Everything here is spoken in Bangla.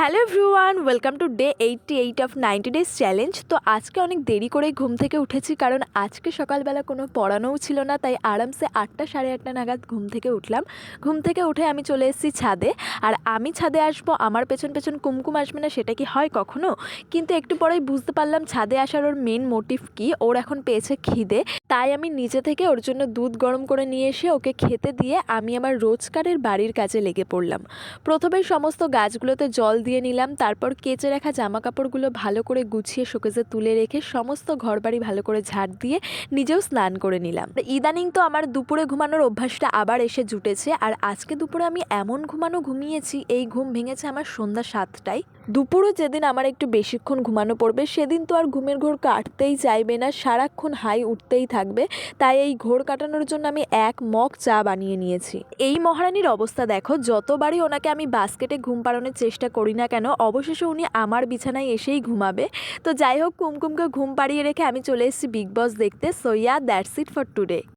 Hello everyone, welcome to day 88 of 90 days challenge. তো আজকে অনেক দেরি করেই ঘুম থেকে উঠেছি, কারণ আজকে সকালবেলা কোনো পড়ানোও ছিল না, তাই আরামসে 8টা সাড়ে 8টা নাগাদ ঘুম থেকে উঠলাম। ঘুম থেকে উঠে আমি চলে এসেছি ছাদে। আর আমি ছাদে আসবো, আমার পেছন পেছন কুমকুম আসবে না, সেটা কি হয় কখনো? কিন্তু একটু পরেই বুঝতে পারলাম ছাদে আসার ওর মেন মোটিভ কি। ওর এখন পেয়েছে খিদে, তাই আমি নিজে থেকে ওর জন্য দুধ গরম করে নিয়ে এসে ওকে খেতে দিয়ে আমি আমার রোজকারের বাড়ির কাজে লেগে পড়লাম। প্রথমেই সমস্ত গাছগুলোতে জল দিয়ে নিলাম, তারপর কেচে রাখা জামা কাপড়গুলো ভালো করে গুছিয়ে শোকেজে তুলে রেখে সমস্ত ঘরবাড়ি ভালো করে ঝাড় দিয়ে নিজেও স্নান করে নিলাম। ইদানিং তো আমার দুপুরে ঘুমানোর অভ্যাসটা আবার এসে জুটেছে, আর আজকে দুপুরে আমি এমন ঘুমিয়েছি, এই ঘুম ভেঙেছে আমার সন্ধ্যা 7টায়। দুপুরে যেদিন আমার একটু বেশিক্ষণ ঘুমানো পড়বে, সেদিন তো আর ঘুমের ঘোর কাটতেই চাইবে না, সারাক্ষণ হাই উঠতেই থাকবে। তাই এই ঘোর কাটানোর জন্য আমি এক মগ চা বানিয়ে নিয়েছি। এই মহারানীর অবস্থা দেখো, যতবারই ওনাকে আমি বাস্কেটে ঘুম পাড়ানোর চেষ্টা করি না কেন, অবশেষে উনি আমার বিছানায় এসেই ঘুমাবে। তো যাই হোক, কুমকুমকে ঘুম পাড়িয়ে রেখে আমি চলে এসেছি বিগ বস দেখতে। So yeah, that's it for today.